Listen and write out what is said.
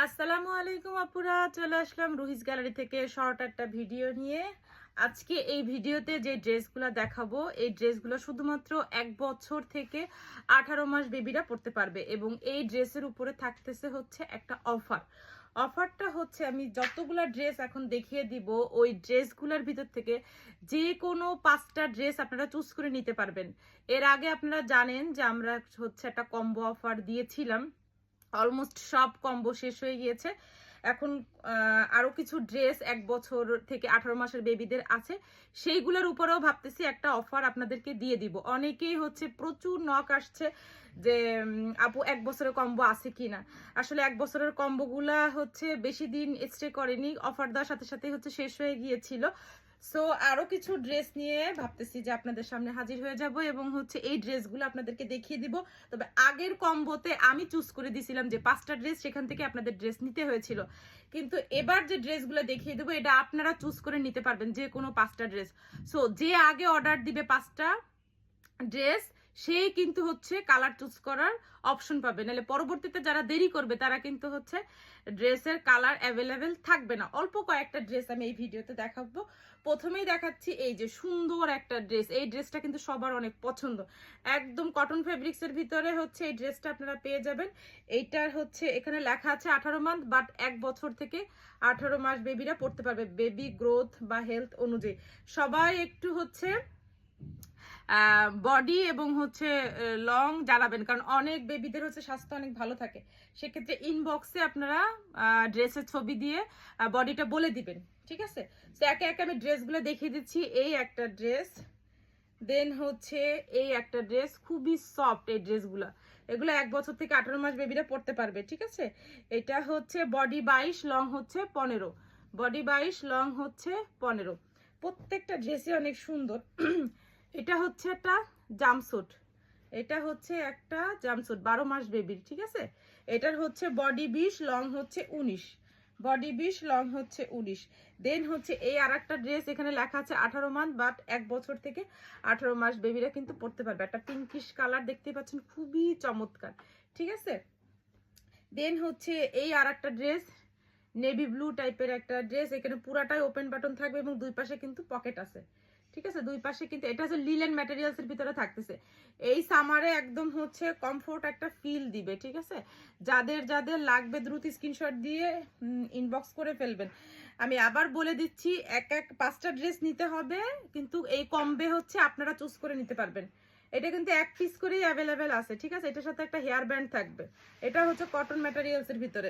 আসসালামু আলাইকুম আপুরা, চলে আসলাম রুহিস গ্যালারি থেকে শর্ট একটা ভিডিও নিয়ে। আজকে এই ভিডিওতে যে ড্রেসগুলো দেখাবো, এই ড্রেসগুলো শুধুমাত্র 1 বছর থেকে 18 মাস বেবিরা পরতে পারবে এবং এই ড্রেসের উপরে থাকতেছে হচ্ছে একটা অফারটা হচ্ছে আমি যতগুলা ড্রেস এখন দেখিয়ে দিব, ওই ড্রেসগুলোর ভিতর থেকে যে কোনো 5টা ড্রেস আপনারা চুজ করে নিতে পারবেন। এর আগে আপনারা জানেন যে আমরা হচ্ছে একটা কম্বো অফার দিয়েছিলাম, অলমোস্ট সব কম্বো শেষ হয়ে গিয়েছে। এখন আরো কিছু ড্রেস 1 বছর থেকে 18 মাসের বেবিদের আছে, সেইগুলোর উপরেও ভাবতেছি একটা অফার আপনাদেরকে দিয়ে দিব। অনেকেই হচ্ছে প্রচুর নক আসছে যে আপু 1 বছরের কম্বো আছে কিনা। আসলে 1 বছরের কম্বোগুলা হচ্ছে বেশি দিন স্টে করেনি, অফার দেওয়ার সাথে সাথে হচ্ছে শেষ হয়ে গিয়েছিল। সো আরো কিছু ড্রেস নিয়ে ভাবতেছি যে আপনাদের সামনে হাজির হয়ে যাব এবং হচ্ছে এই ড্রেসগুলো আপনাদেরকে দেখিয়ে দিব। তবে আগের কম্বোতে আমি চুজ করে দিয়েছিলাম যে 5টা ড্রেস, সেখান থেকে আপনাদের ড্রেস নিতে হয়েছিল, কিন্তু এবার যে ড্রেসগুলো দেখিয়ে দেবো এটা আপনারা চুজ করে নিতে পারবেন, যে কোনো 5টা ড্রেস। সো যে আগে অর্ডার দিবে 5টা ড্রেস, সেই কিন্তু হচ্ছে কালার চুজ করার অপশন পাবে, নাহলে পরবর্তীতে যারা দেরি করবে তারা কিন্তু হচ্ছে ড্রেসের কালার অ্যাভেলেবেল থাকবে না। অল্প কয়েকটা ড্রেস আমি এই ভিডিওতে দেখাবো। প্রথমেই দেখাচ্ছি এই যে সুন্দর একটা ড্রেস, এই ড্রেসটা কিন্তু সবার অনেক পছন্দ, একদম কটন ফেব্রিক্সের ভিতরে হচ্ছে এই ড্রেসটা আপনারা পেয়ে যাবেন। এইটার হচ্ছে এখানে লেখা আছে 18 মান্থ, বাট 1 বছর থেকে 18 মাস বেবিরা পড়তে পারবে, বেবি গ্রোথ বা হেলথ অনুযায়ী। সবাই একটু হচ্ছে বডি এবং হচ্ছে লং জানাবেন, কারণ অনেক বেবিদের হচ্ছে স্বাস্থ্য অনেক ভালো থাকে। সেক্ষেত্রে ইনবক্সে আপনারা ড্রেসের ছবি দিয়ে বডিটা বলে দিবেন, ঠিক আছে? তো একে একে আমি ড্রেসগুলো দেখিয়ে দিচ্ছি। এই একটা ড্রেস, দেন হচ্ছে এই একটা ড্রেস, খুবই সফট এই ড্রেসগুলো, এগুলো 1 বছর থেকে 18 মাস বেবিরা পড়তে পারবে, ঠিক আছে? এটা হচ্ছে বডি 22, লং হচ্ছে 15, বডি 22, লং হচ্ছে 15। প্রত্যেকটা ড্রেসই অনেক সুন্দর। এটা হচ্ছে একটা জাম্পস্যুট, এটা হচ্ছে একটা জাম্পস্যুট 12 মাস বেবির, ঠিক আছে? এটার হচ্ছে বডি 20, লং হচ্ছে 19, বডি 20, লং হচ্ছে 19। দেন হচ্ছে এই আর একটা ড্রেস, এখানে লেখা আছে 18 মান্থ, বাট 1 বছর থেকে 18 মাস বেবিরা কিন্তু পড়তে পারবে। একটা পিঙ্কিশ কালার দেখতে পাচ্ছেন, খুবই চমৎকার, ঠিক আছে? দেন হচ্ছে এই আর একটা ড্রেস, নেভি ব্লু টাইপের একটা ড্রেস, এখানে পুরাটাই ওপেন বাটন থাকবে এবং দুই পাশে কিন্তু পকেট আছে, ঠিক আছে? দুই পাশে কিন্তু এটা হচ্ছে লিলেন ম্যাটেরিয়ালস এর ভিতরে থাকতেছে। এই সামারে একদম হচ্ছে কমফোর্ট একটা ফিল দিবে, ঠিক আছে? যাদের যাদের লাগবে দ্রুত স্ক্রিনশট দিয়ে ইনবক্স করে ফেলবেন। আমি আবার বলে দিচ্ছি, 5টা ড্রেস নিতে হবে, কিন্তু এই কম্বে হচ্ছে আপনারা চুজ করে নিতে পারবেন। এটা কিন্তু 1 পিস করেই অ্যাভেলেবেল আছে, ঠিক আছে? এটার সাথে একটা হেয়ার ব্যান্ড থাকবে। এটা হচ্ছে কটন ম্যাটেরিয়ালস এর ভিতরে।